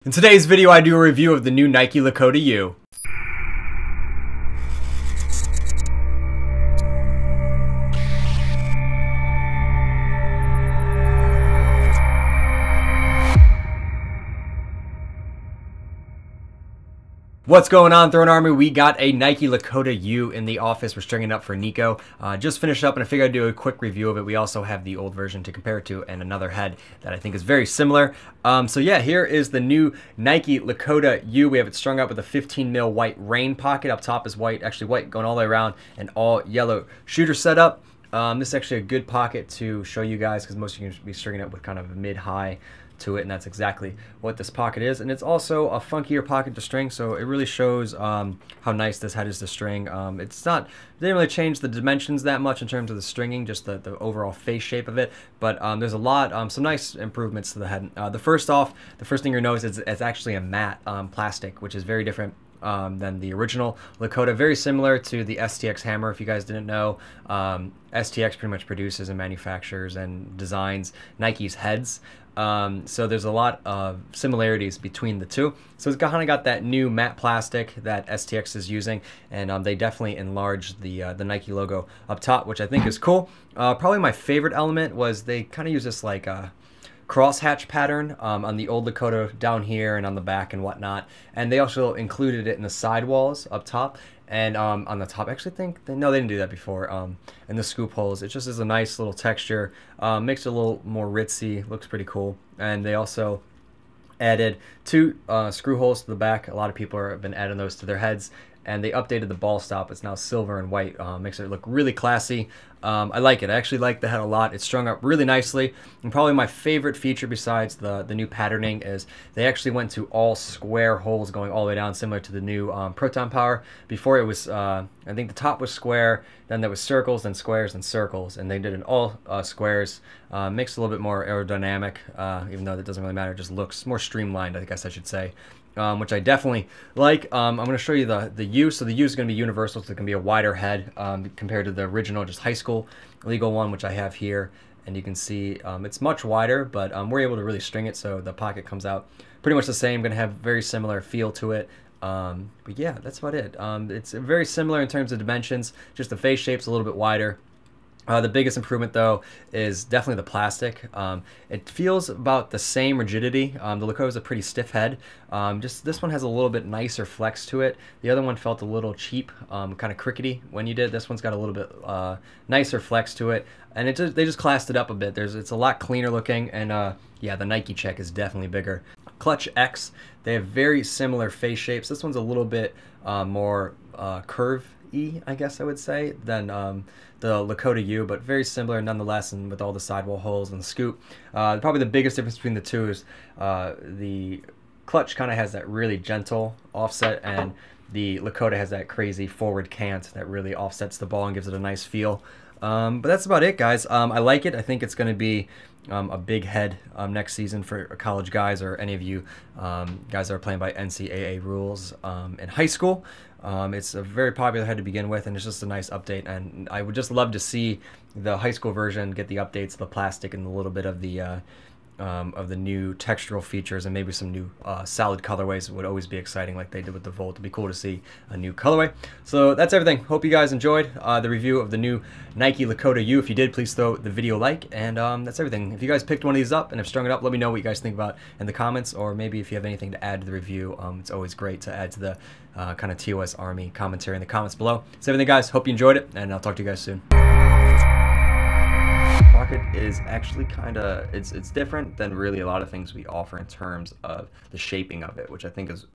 In today's video, I do a review of the new Nike Lakota U. What's going on, Throne Army? We got a Nike Lakota U in the office. We're stringing it up for Nico. Just finished up and I figured I'd do a quick review of it. We also have the old version to compare it to and another head that I think is very similar. So yeah, here is the new Nike Lakota U. We have it strung up with a 15 mil white rain pocket. Up top is white, actually white going all the way around, and all yellow shooter setup. This is actually a good pocket to show you guys because most of you can be stringing it with kind of a mid-high to it, and that's exactly what this pocket is. And it's also a funkier pocket to string, so it really shows how nice this head is to string. They didn't really change the dimensions that much in terms of the stringing, just the overall face shape of it, but there's a lot, some nice improvements to the head. The first thing you'll notice is it's actually a matte plastic, which is very different than the original Lakota. Very similar to the STX hammer, if you guys didn't know. STX pretty much produces and manufactures and designs Nike's heads. So there's a lot of similarities between the two. So it's kind of got that new matte plastic that STX is using, and they definitely enlarged the Nike logo up top, which I think is cool. Probably my favorite element was they kind of use this like crosshatch pattern on the old Lakota down here and on the back and whatnot, and they also included it in the sidewalls up top and on the top. I actually think no, they didn't do that before. In the scoop holes, it just is a nice little texture, makes it a little more ritzy, looks pretty cool. And they also added two screw holes to the back. A lot of people have been adding those to their heads, and they updated the ball stop. It's now silver and white, makes it look really classy. I like it. I actually like the head a lot. It's strung up really nicely, and probably my favorite feature besides the new patterning is they actually went to all square holes going all the way down, similar to the new Proton Power. Before it was, I think the top was square, then there was circles, then squares, and circles, and they did it all squares. Makes it a little bit more aerodynamic, even though that doesn't really matter. It just looks more streamlined, I guess I should say. Which I definitely like. I'm going to show you the U. So the U is going to be universal, so it can be a wider head compared to the original, just high school legal one, which I have here. And you can see it's much wider, but we're able to really string it, so the pocket comes out pretty much the same. Going to have very similar feel to it. But yeah, that's about it. It's very similar in terms of dimensions, just the face shape's a little bit wider. The biggest improvement, though, is definitely the plastic. It feels about the same rigidity. The Lakota is a pretty stiff head. Just this one has a little bit nicer flex to it. The other one felt a little cheap, kind of crickety when you did. This one's got a little bit nicer flex to it, and they just classed it up a bit. It's a lot cleaner looking, and yeah, the Nike check is definitely bigger. Clutch X, they have very similar face shapes. This one's a little bit more curve-y, I guess I would say, than the Lakota U, but very similar nonetheless, and with all the sidewall holes and the scoop. Probably the biggest difference between the two is the clutch kind of has that really gentle offset, and the Lakota has that crazy forward cant that really offsets the ball and gives it a nice feel. But that's about it, guys. I like it. I think it's going to be a big head next season for college guys, or any of you guys that are playing by NCAA rules in high school. It's a very popular head to begin with, and it's just a nice update, and I would just love to see the high school version get the updates, the plastic, and a little bit of the new textural features, and maybe some new solid colorways. Would always be exciting, like they did with the Volt. It'd be cool to see a new colorway. So that's everything. Hope you guys enjoyed the review of the new Nike Lakota U. If you did, please throw the video a like, and that's everything. If you guys picked one of these up and have strung it up, let me know what you guys think about in the comments, or maybe if you have anything to add to the review. It's always great to add to the kind of TOS Army commentary in the comments below. That's everything, guys. Hope you enjoyed it, and I'll talk to you guys soon. Pocket is actually kind of, it's different than really a lot of things we offer in terms of the shaping of it, which I think is